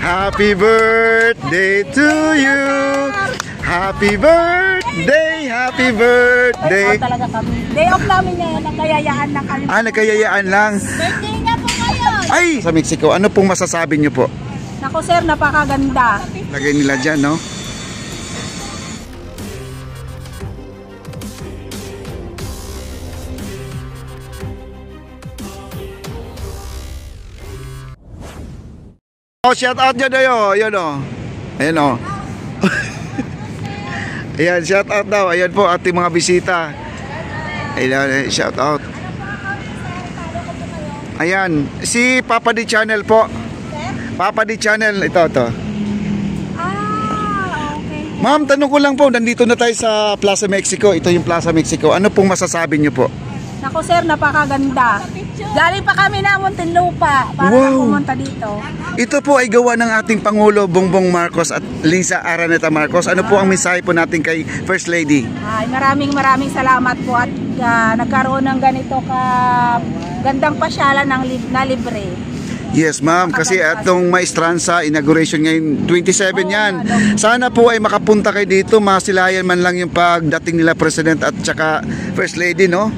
Happy birthday to you. Happy birthday, happy birthday. Talaga kami. Day off namin ngayon, nagkayayaan na kami. Nagkayayaan lang. Birthday nga po kayo. Ay, sa Mexico, ano pong masasabi niyo po? Naku sir, napakaganda. Lagay nila dyan, no? Oh, shout out dyan ayo, yun o. Ayan o. Ayan, shout out daw. Ayan po ating mga bisita. Ayan, shout out. Ayan, si Papa D Channel po. Papa D Channel, ito. Okay. Ma'am, tanong ko lang po, nandito na tayo sa Plaza Mexico. Ito yung Plaza Mexico. Ano pong masasabi niyo po? Naku sir, napakaganda. Galing pa kami na Muntinlupa para na pumunta dito. Ito po ay gawa ng ating Pangulo Bongbong Marcos at Liza Araneta Marcos. Ano po ang mensahe po natin kay First Lady? Ay, maraming salamat po at nagkaroon ng ganito ka gandang pasyalan na libre. Yes ma'am, kasi atong Maestranza inauguration ngayon 27 yan. Sana po ay makapunta kayo dito, masilayan man lang yung pagdating nila President at saka First Lady, no?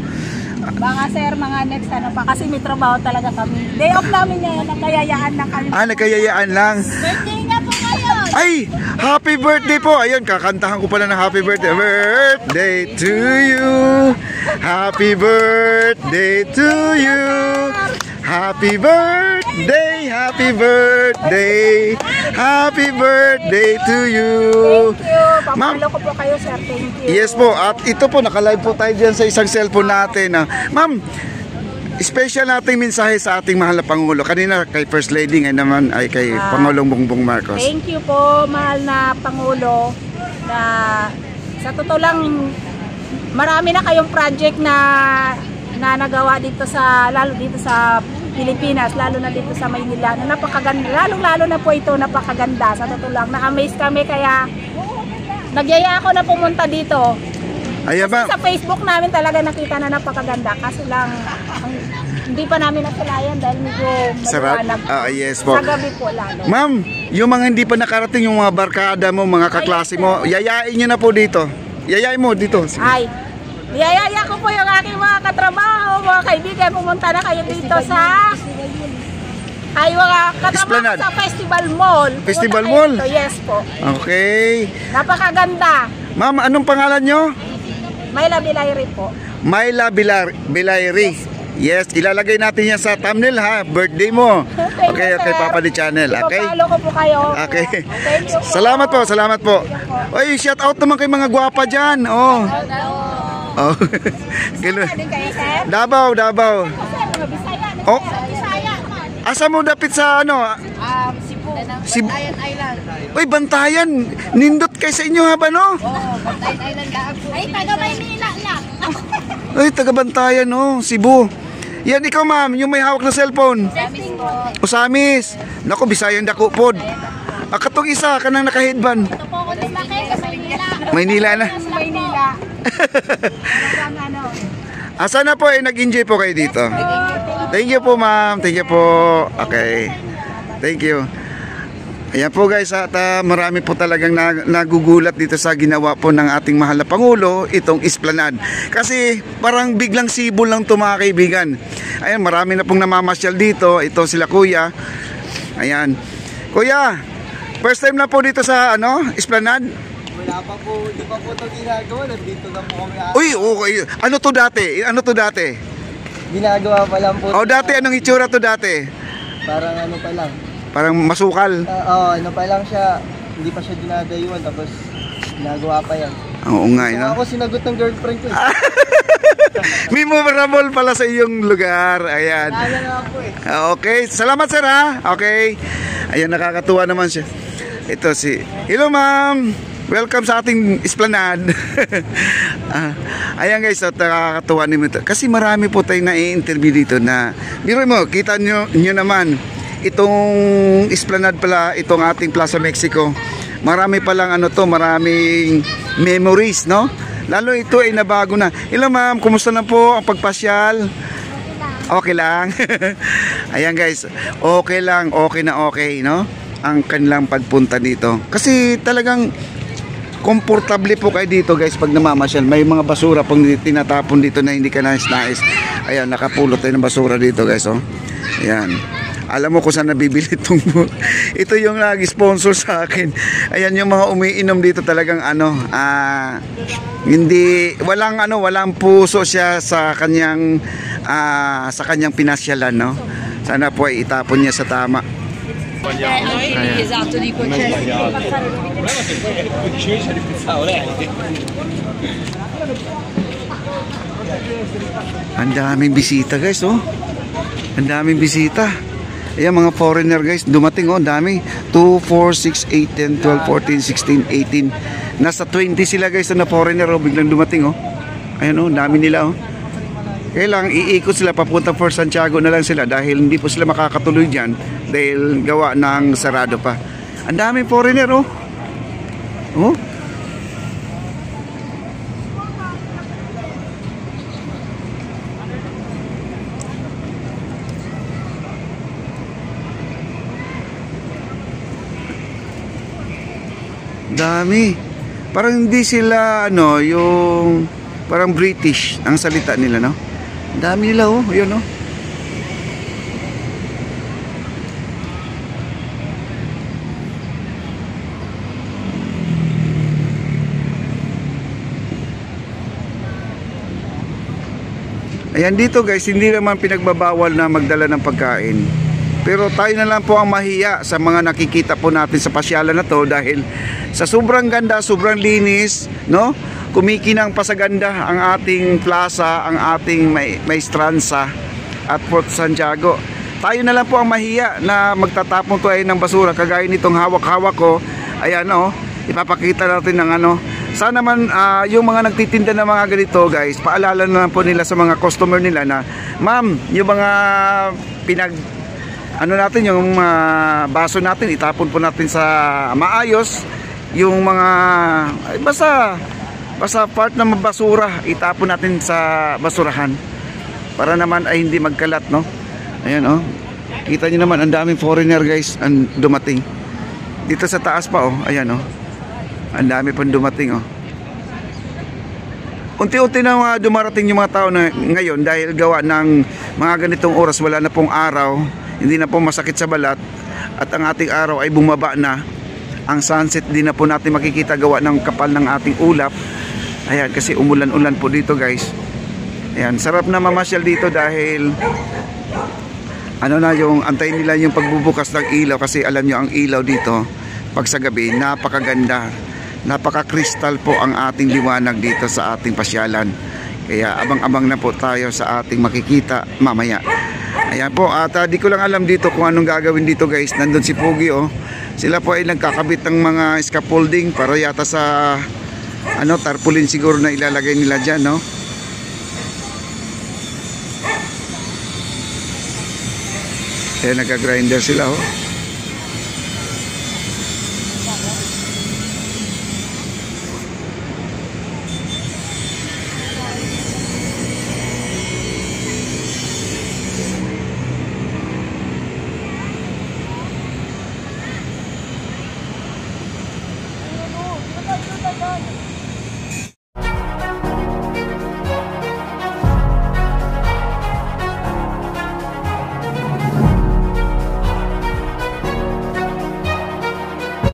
Baka sir, mga next ano pa, kasi may trabaho talaga kami. Day off namin ngayon, nagkayayaan na kami. Nagkayayaan lang. Birthday nga po kayo! Ay, happy birthday po. Ayun, kakantahan ko pala ng happy birthday. Birthday to you. Happy birthday to you. Happy birthday, happy birthday. Happy birthday to you. Thank you. Papalo ko po kayo sir, thank you. Yes po, at ito po, nakalive po tayo dyan sa isang cellphone natin. Ma'am, special nating mensahe sa ating mahal na Pangulo. Kanina kay First Lady, ngayon naman ay kay Pangulong Bongbong Marcos. Thank you po, mahal na Pangulo, na sa totoo lang, marami na kayong project na nagawa dito sa, lalo dito sa Pilipinas, lalo na dito sa Maynila, na napakaganda, lalo na po ito, napakaganda. Sa totoo lang, na-amaze kami, kaya nagyaya ako na pumunta dito. Ayan ba? Sa Facebook namin talaga nakita na napakaganda, kaso lang hindi pa namin nasalayan dahil medyo maliwanag. Yes po. Sa gabi po lalo. Ma'am, yung mga hindi pa nakarating, yung mga barkada mo, mga kaklase mo, yayain nyo na po dito. Yayain mo dito. Ay, yayaya ko po yung aking mga katrabaho, mga kaibigan, pumunta na kayo dito sa mga katrabaho Esplanade. sa Festival Mall. Festival Mall? Dito. Yes po. Okay. Napakaganda. Ma'am, anong pangalan nyo? Myla Bilayri po. Myla Bilayri. Yes, ilalagay natin yan sa thumbnail ha, birthday mo. Okay, okay, Papa D Channel. Okay? Ipapalo ko po kayo. Okay. Thank you po. Salamat po, salamat po. Oy, shout out naman kay mga gwapa dyan. Oh. Oh. Din kayo, sir? Davao. Sir, mga Bisaya. Oh. Bisaya. Asa mo dapit sa ano? Cebu. Bantayan Island. Uy, Bantayan. Nindot kay sa inyo ha ba no? Bantayan Island lang. Ay, taga Maynila lang. Ay, taga Bantayan no, Cebu. Yan ikaw ma'am, yung may hawak na cellphone. Samis po. Usamis. Naku, Bisayang dako pod. Katong isa kanang naka-headband. Ito po ako lumaki sa Maynila. Maynila na. Sa Maynila. Asa na po nag-enjoy po kayo dito. Thank you po ma'am. Thank you po. Okay. Thank you. Ayan po guys, at marami po talagang nagugulat dito sa ginawa po ng ating mahal na Pangulo, itong Esplanade. Kasi parang biglang sibol lang ito mga kaibigan. Ayan, marami na pong namamasyal dito. Ito sila kuya. Ayan. Kuya, first time na po dito sa Esplanade? Wala pa po, hindi pa po ito ginagawa. Nandito na po kami. Uy, okay. Ano to dati? Ginagawa pa lang po. Dati anong itsura to dati? Parang ano pa lang. Parang masukal. Ano pa lang siya. Hindi pa siya dinadayuan. Tapos ginagawa pa yan. Oo nga, So, ako sinagot ng girlfriend ko. Memorable pala sa iyong lugar. Ayan. Kaya nga po Okay, salamat sir ha. Okay. Ayan, nakakatuwa naman siya. Ito hello ma'am. Welcome sa ating Esplanade. Ayan guys, nakakatuwa naman ito. Kasi marami po tayong na-interview dito na, biro mo, kita nyo naman, itong Esplanade pala, itong ating Plaza Mexico. Marami palang maraming memories, no? Lalo ito ay nabago na. Hello ma'am, kumusta na po ang pagpasyal? Okay lang. Ayan guys, okay lang, okay na okay, no? ang kanilang pagpunta dito. Kasi talagang komportable po kayo dito guys pag namamasyal. May mga basura pong tinatapon dito na hindi ka nais-nais. Ayan, nakapulot tayo ng basura dito guys, oh. Ayan. Alam mo kung saan nabibili itong ito yung nag-sponsor sa akin. Ayan yung mga umiinom dito talagang hindi walang puso siya sa kanyang pinasyalan, no. Sana po ay itapon niya sa tama. Ang daming bisita guys, oh. Ang daming bisita. Ayan mga foreigner guys, dumating, oh, dami. 2, 4, 6, 8, 10, 12, 14, 16, 18. Nasa 20 sila guys na foreigner, oh, biglang dumating, oh. Ayan, oh, dami nila, oh. Kailang iikot sila papunta for Santiago na lang sila dahil hindi po sila makakatuloy dyan dahil gawa ng sarado pa. Ang daming foreigner, oh. Oh. Dami. Parang hindi sila yung parang British ang salita nila, no? Dami nila, oh, yun, oh. Ayan dito guys, hindi naman pinagbabawal na magdala ng pagkain. Pero tayo na lang po ang mahiya sa mga nakikita po natin sa pasyalan na to dahil sa sobrang ganda, sobrang linis, no? Kumikinang pasaganda ang ating plaza, ang ating maestranza at Port Santiago. Tayo na lang po ang mahiya na magtatapon to ay ng basura kagaya nitong hawak-hawak ko. Ayan, oh, ipapakita natin ng sana man yung mga nagtitinda ng mga ganito guys, paalala na lang po nila sa mga customer nila na ma'am, yung mga natin yung baso natin, itapon po natin sa maayos. Yung mga basta part ng basura, itapon natin sa basurahan para naman ay hindi magkalat, no? Ayan, oh. Kita niyo naman ang daming foreigner guys ang dumating. Dito sa taas pa, oh. Ayan, oh. Ang dami pang dumating, oh. Unti-unti na dumarating yung mga tao na ngayon dahil gawa ng mga ganitong oras, wala na pong araw. Hindi na po masakit sa balat at ang ating araw ay bumaba na. Ang sunset din na po natin makikita gawa ng kapal ng ating ulap. Ayan, kasi umulan-ulan po dito guys. Ayan, sarap na mamasyal dito dahil yung antayin nila yung pagbubukas ng ilaw kasi alam nyo ang ilaw dito pag sa gabi napakaganda, napaka-crystal po ang ating liwanag dito sa ating pasyalan. Kaya abang-abang na po tayo sa ating makikita mamaya. Ayan po, at di ko lang alam dito kung anong gagawin dito guys. Nandun si Pugi, oh. Sila po ay nagkakabit ng mga scaffolding para yata sa tarpaulin siguro na ilalagay nila dyan, no? Ayan, nagka-grinder sila, oh.